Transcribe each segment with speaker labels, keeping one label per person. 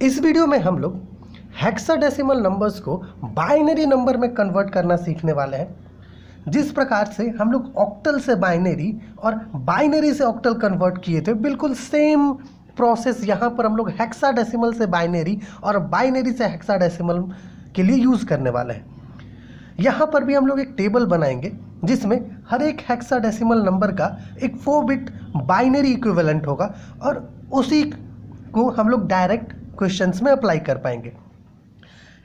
Speaker 1: इस वीडियो में हम लोग हेक्साडेसिमल नंबर्स को बाइनरी नंबर में कन्वर्ट करना सीखने वाले हैं। जिस प्रकार से हम लोग ऑक्टल से बाइनरी और बाइनरी से ऑक्टल कन्वर्ट किए थे, बिल्कुल सेम प्रोसेस यहाँ पर हम लोग हेक्साडेसिमल से बाइनरी और बाइनरी से हेक्साडेसिमल के लिए यूज़ करने वाले हैं। यहाँ पर भी हम लोग एक टेबल बनाएंगे जिसमें हर एक हेक्साडेसिमल नंबर का एक 4 बिट बाइनरी इक्विवेलेंट होगा और उसी को हम लोग डायरेक्ट क्वेश्चंस में अप्लाई कर पाएंगे।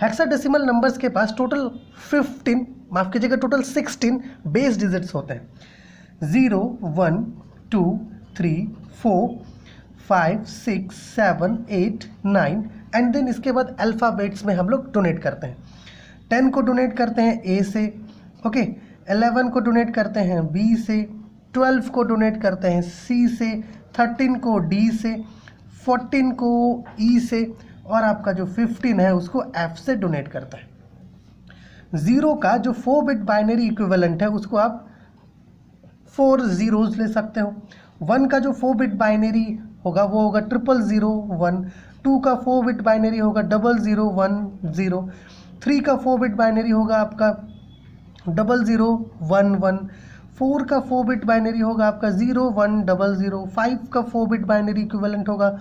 Speaker 1: हेक्साडेसिमल नंबर्स के पास टोटल 16 बेस डिजिट्स होते हैं। 0, 1, 2, 3, 4, 5, 6, 7, 8, 9 एंड देन इसके बाद अल्फ़ाबेट्स में हम लोग डोनेट करते हैं। 10 को डोनेट करते हैं ए से, ओके। 11 को डोनेट करते हैं बी से, 12 को डोनेट करते हैं सी से, 13 को डी से, 14 को ई से और आपका जो 15 है उसको एफ से डोनेट करता है। 0 का जो 4 बिट बाइनरी इक्विवेलेंट है उसको आप 4 zeros ले सकते हो। 1 का जो 4 बिट बाइनरी होगा वो होगा 00001। 2 का 4 बिट बाइनरी होगा 0010। 3 का 4 बिट बाइनरी होगा आपका 0011। 4 का 4 बिट बाइनरी होगा आपका 0100। 5 का 4 बिट बाइनरी इक्विवेलेंट होगा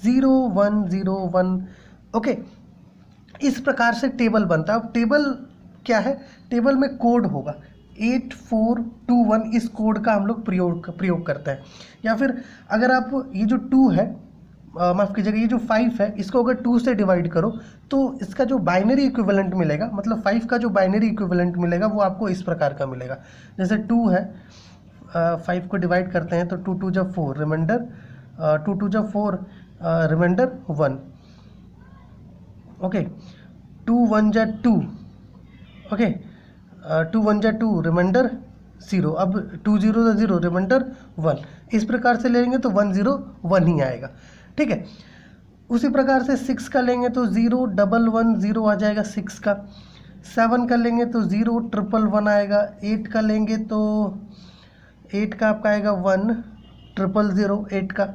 Speaker 1: 0101। ओके, इस प्रकार से टेबल बनता है। अब टेबल क्या है? टेबल में कोड होगा 8421। इस कोड का हम लोग प्रयोग करते हैं। या फिर अगर आप ये जो 2 है, माफ़ कीजिएगा, ये जो 5 है, इसको अगर 2 से डिवाइड करो तो इसका जो बाइनरी इक्विवेलेंट मिलेगा, मतलब 5 का जो बाइनरी इक्विवेलेंट मिलेगा वो आपको इस प्रकार का मिलेगा। जैसे 2 है, 5 को डिवाइड करते हैं तो 2 2 जब 4 रिमाइंडर, 2 2 जब 4 रिमाइंडर 1, ओके। 2 1 जा 2, ओके। 2 1 जा 2 रिमाइंडर 0। अब 2 0 जा 0 रिमाइंडर 1। इस प्रकार से लेंगे तो 1 0 1 ही आएगा, ठीक है। उसी प्रकार से 6 का लेंगे तो 0 1 1 0 आ जाएगा 6 का। 7 का लेंगे तो 0 1 1 आएगा। 8 का लेंगे तो 8 का आपका आएगा 1 0 0 8 का।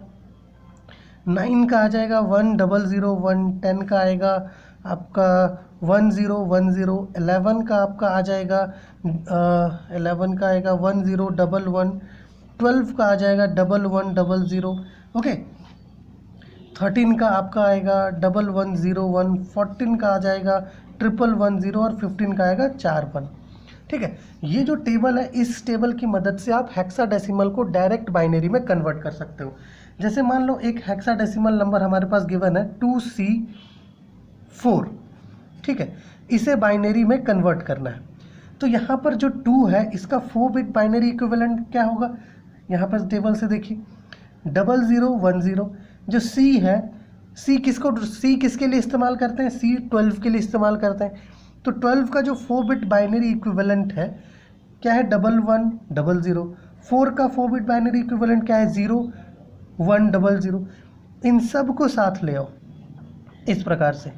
Speaker 1: 9 का आ जाएगा 1 0 0 1। 10 का आएगा आपका 1 0 1 0। 11 का आपका आ जाएगा 11 का आएगा 1 0 1 1। 12 का आ जाएगा 1 1 0 0, ओके। 13 का आपका आएगा 1 1 0 1। 14 का आ जाएगा 1 1 0 और 15 का आएगा 4 1, ठीक है। ये जो टेबल है, इस टेबल की मदद से आप हेक्साडेसिमल को डायरेक्ट बाइनरी में कन्वर्ट कर सकते हो। जैसे मान लो एक हेक्साडेसिमल नंबर हमारे पास गिवन है 2C4, ठीक है। इसे बाइनरी में कन्वर्ट करना है तो यहाँ पर जो 2 है इसका 4 बिट बाइनरी इक्विवेलेंट क्या होगा? यहाँ पर टेबल से देखिए 0010। जो C है, C किसके लिए इस्तेमाल करते हैं? C 12 के लिए इस्तेमाल करते हैं। तो 12 का जो 4 बिट बाइनरी इक्विवेलेंट है क्या है? 1 1 0 0। 4 का 4 बिट बाइनरी इक्विवेलेंट क्या है? 0 1 0 0। इन सब को साथ ले आओ इस प्रकार से।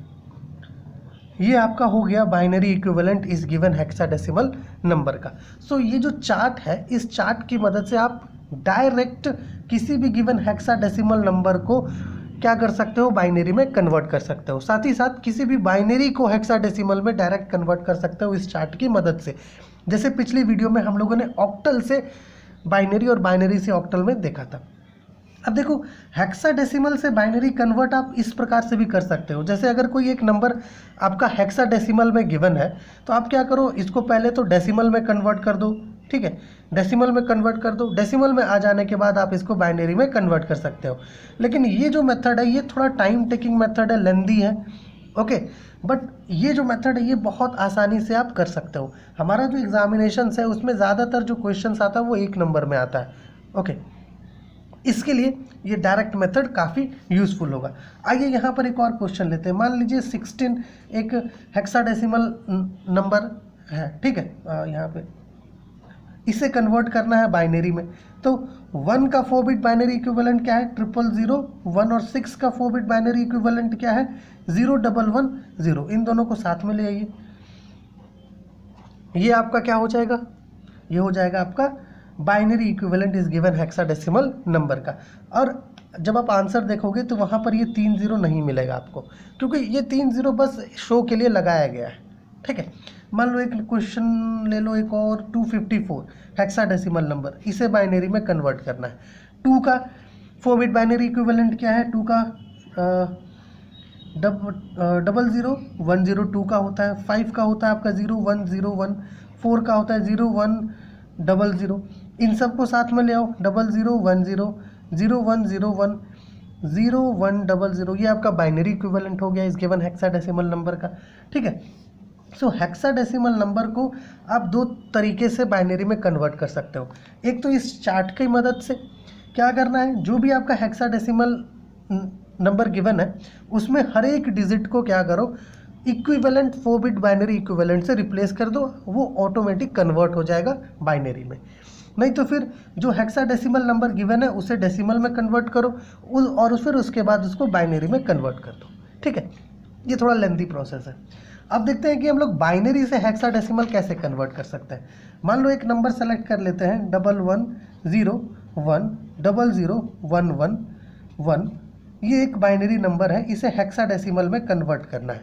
Speaker 1: ये आपका हो गया बाइनरी इक्विवेलेंट इस गिवन हेक्साडेसिमल नंबर का। सो ये जो चार्ट है, इस चार्ट की मदद से आप डायरेक्ट किसी भी गिवन हेक्साडेसिमल नंबर को क्या कर सकते हो? बाइनरी में कन्वर्ट कर सकते हो। साथ ही साथ किसी भी बाइनरी को हेक्साडेसिमल में डायरेक्ट कन्वर्ट कर सकते हो इस चार्ट की मदद से। जैसे पिछली वीडियो में हम लोगों ने ऑक्टल से बाइनरी और बाइनरी से ऑक्टल में देखा था। अब देखो, हेक्साडेसिमल से बाइनरी कन्वर्ट आप इस प्रकार से भी कर सकते हो। जैसे अगर कोई एक नंबर आपका हेक्साडेसिमल में गिवन है तो आप क्या करो, इसको पहले तो डेसिमल में कन्वर्ट कर दो, ठीक है। डेसिमल में कन्वर्ट कर दो। डेसिमल में आ जाने के बाद आप इसको बाइनरी में कन्वर्ट कर सकते हो। लेकिन ये जो मेथड है ये थोड़ा टाइम टेकिंग मेथड है, लेंदी है, ओके। बट ये जो मेथड है ये बहुत आसानी से आप कर सकते हो। हमारा जो एग्जामिनेशन है उसमें ज़्यादातर जो क्वेश्चन आता है वो 1 नंबर में आता है, ओके। इसके लिए ये डायरेक्ट मेथड काफ़ी यूज़फुल होगा। आइए यहाँ पर एक और क्वेश्चन लेते हैं। मान लीजिए 16 एक हेक्साडेसिमल नंबर है, ठीक है। यहाँ पे इसे कन्वर्ट करना है बाइनरी में। तो 1 का 4 बिट बाइनरी इक्विवेलेंट क्या है? 000 1। और 6 का 4 बिट बाइनरी इक्विवेलेंट क्या है? 0 1 1 0। इन दोनों को साथ में ले आइए। ये आपका क्या हो जाएगा? ये हो जाएगा आपका binary equivalent is given hexadecimal number का। और जब आप आंसर देखोगे तो वहाँ पर ये 3 0 नहीं मिलेगा आपको, क्योंकि ये 3 0 बस शो के लिए लगाया गया है। ठीक है, मान लो एक क्वेश्चन ले लो, एक और 254 हेक्साडेसिमल नंबर, इसे बाइनरी में कन्वर्ट करना है। 2 का 4 बिट बाइनरी इक्विवेलेंट क्या है? 2 का 0010 का होता है, 5 का होता है आपका 0101, 4 का होता है 0100। इन सबको साथ में ले आओ, 0010 0101 0100, ये आपका बाइनरी इक्विवेलेंट हो गया इस गिवन हेक्साडेसिमल नंबर का। ठीक है, सो हेक्साडेसिमल नंबर को आप दो तरीके से बाइनरी में कन्वर्ट कर सकते हो। एक तो इस चार्ट की मदद से क्या करना है, जो भी आपका हेक्साडेसिमल नंबर गिवन है उसमें हर एक डिजिट को क्या करो, इक्विवेलेंट 4 बिट बाइनरी इक्विवेलेंट से रिप्लेस कर दो, वो ऑटोमेटिक कन्वर्ट हो जाएगा बाइनरी में। नहीं तो फिर जो हेक्साडेसिमल नंबर गिवन है उसे डेसिमल में कन्वर्ट करो और फिर उसके बाद उसको बाइनरी में कन्वर्ट कर दो। ठीक है, ये थोड़ा लेंथी प्रोसेस है। अब देखते हैं कि हम लोग बाइनरी से हेक्साडेसिमल कैसे कन्वर्ट कर सकते हैं। मान लो एक नंबर सेलेक्ट कर लेते हैं 1101001111, ये एक बाइनरी नंबर है, इसे हेक्साडेसिमल में कन्वर्ट करना है।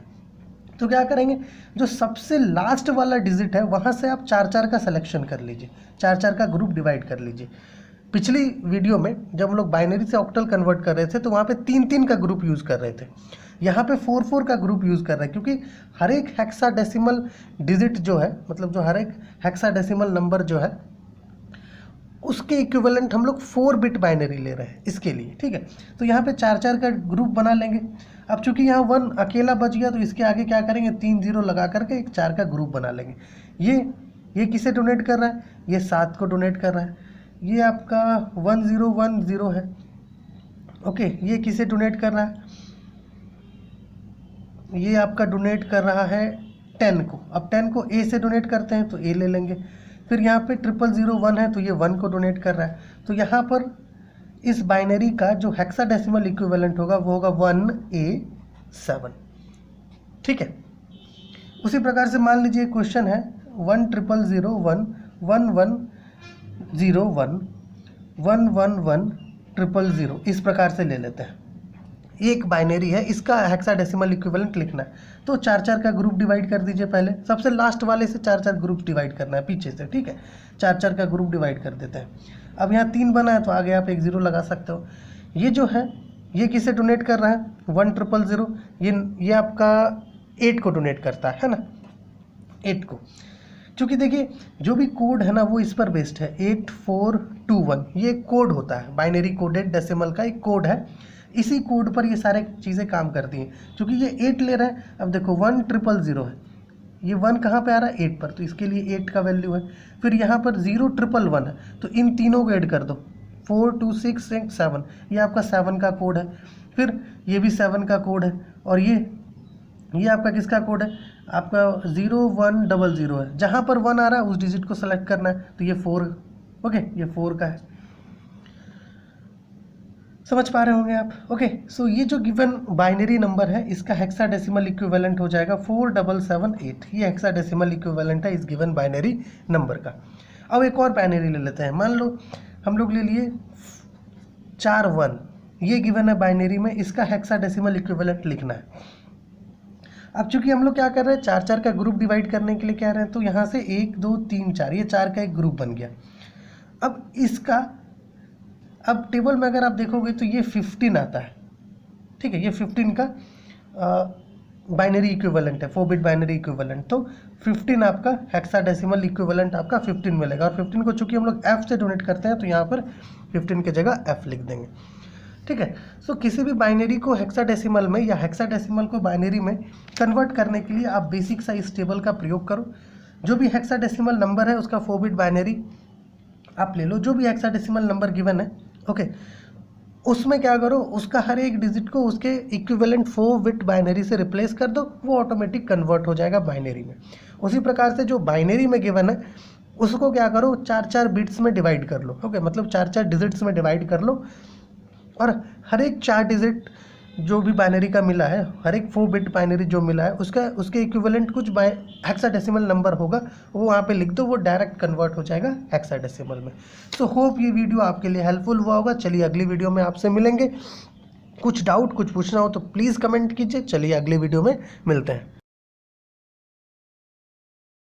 Speaker 1: तो क्या करेंगे, जो सबसे लास्ट वाला डिजिट है वहाँ से आप 4-4 का सिलेक्शन कर लीजिए, 4-4 का ग्रुप डिवाइड कर लीजिए। पिछली वीडियो में जब हम लोग बाइनरी से ऑक्टल कन्वर्ट कर रहे थे तो वहाँ पे 3-3 का ग्रुप यूज़ कर रहे थे, यहाँ पे 4-4 का ग्रुप यूज़ कर रहे हैं, क्योंकि हर एक हेक्साडेसिमल डिजिट जो है, मतलब जो हर एक हेक्साडेसिमल नंबर जो है उसके इक्विवेलेंट हम लोग 4 बिट बाइनरी ले रहे हैं इसके लिए। ठीक है, तो यहाँ पे 4-4 का ग्रुप बना लेंगे। अब चूंकि यहाँ 1 अकेला बच गया तो इसके आगे क्या करेंगे, 3 0 लगा करके एक 4 का ग्रुप बना लेंगे। ये किसे डोनेट कर रहा है, ये 7 को डोनेट कर रहा है। ये आपका 1010 है। ओके, ये किसे डोनेट कर रहा है, ये आपका डोनेट कर रहा है 10 को। अब 10 को ए से डोनेट करते हैं तो ए ले लेंगे। फिर यहाँ पे 0001 है तो ये 1 को डोनेट कर रहा है। तो यहाँ पर इस बाइनरी का जो हेक्साडेसिमल इक्विवेलेंट होगा वो होगा 1A7। ठीक है, उसी प्रकार से मान लीजिए क्वेश्चन है 10001 1101 111 000, इस प्रकार से ले लेते हैं। एक बाइनरी है, इसका हेक्साडेसिमल इक्विवेलेंट लिखना है तो 4-4 का ग्रुप डिवाइड कर दीजिए। पहले सबसे लास्ट वाले से 4-4 ग्रुप डिवाइड करना है पीछे से। ठीक है, 4-4 का ग्रुप डिवाइड कर देते हैं। अब यहाँ 3 बना है तो आगे आप एक 0 लगा सकते हो। ये जो है ये किसे डोनेट कर रहा है, 1000, ये आपका 8 को डोनेट करता है ना, 8 को। क्योंकि देखिए जो भी कोड है ना वो इस पर बेस्ड है, 8421 ये कोड होता है, बाइनरी कोडेड डेसिमल का एक कोड है। इसी कोड पर ये सारे चीज़ें काम करती हैं। क्योंकि ये 8 ले रहे हैं, अब देखो 1000 है, ये 1 कहाँ पे आ रहा है, 8 पर, तो इसके लिए 8 का वैल्यू है। फिर यहाँ पर 0111 है तो इन तीनों को ऐड कर दो, 4 2 6 6 7, ये आपका 7 का कोड है। फिर ये भी 7 का कोड है, और ये आपका किसका कोड है, आपका 0100 है। जहाँ पर 1 आ रहा है उस डिजिट को सेलेक्ट करना है, तो ये 4, ओके, ये 4 का है। समझ पा रहे होंगे आप। ओके, सो ये जो गिवन बाइनरी नंबर है इसका हेक्साडेसिमल इक्विवेलेंट हो जाएगा 4778। ये हेक्साडेसिमल इक्विवेलेंट है इस गिवन बाइनरी नंबर का। अब एक और बाइनरी ले लेते हैं। मान लो हम लोग ले लिए 41, ये गिवन है बाइनरी में, इसका हेक्साडेसिमल इक्विवेलेंट लिखना है। अब चूंकि हम लोग क्या कर रहे हैं, 4-4 का ग्रुप डिवाइड करने के लिए कह रहे हैं, तो यहाँ से 1 2 3 4, ये 4 का एक ग्रुप बन गया। अब इसका अब टेबल में अगर आप देखोगे तो ये 15 आता है। ठीक है, ये 15 का बाइनरी इक्विवेलेंट है, 4 बिट बाइनरी इक्विवेलेंट। तो 15 आपका हेक्साडेसिमल इक्विवेलेंट आपका 15 मिलेगा। और 15 को चूंकि हम लोग F से डोनेट करते हैं तो यहाँ पर 15 की जगह F लिख देंगे। ठीक है, सो किसी भी बाइनरी को हेक्साडेसिमल में या हेक्साडेसिमल को बाइनरी में कन्वर्ट करने के लिए आप बेसिक सा इस टेबल का प्रयोग करो। जो भी हेक्साडेसिमल नंबर है उसका 4 बिट बाइनरी आप ले लो, जो भी हेक्साडेसिमल नंबर गिवन है, ओके, उसमें क्या करो, उसका हर एक डिजिट को उसके इक्विवेलेंट 4 बिट बाइनरी से रिप्लेस कर दो, वो ऑटोमेटिक कन्वर्ट हो जाएगा बाइनरी में। उसी प्रकार से जो बाइनरी में गिवन है उसको क्या करो, 4-4 बिट्स में डिवाइड कर लो। ओके, मतलब 4-4 डिजिट्स में डिवाइड कर लो, और हर एक 4 डिजिट जो भी बाइनरी का मिला है, हर एक 4 बिट बाइनरी जो मिला है उसके इक्विवेलेंट कुछ हेक्साडेसिमल नंबर होगा, वो वहाँ पे लिख दो, वो डायरेक्ट कन्वर्ट हो जाएगा हेक्साडेसिमल में। सो होप ये वीडियो आपके लिए हेल्पफुल हुआ होगा। चलिए अगली वीडियो में आपसे मिलेंगे। कुछ डाउट कुछ पूछना हो तो प्लीज़ कमेंट कीजिए। चलिए अगली वीडियो में मिलते हैं।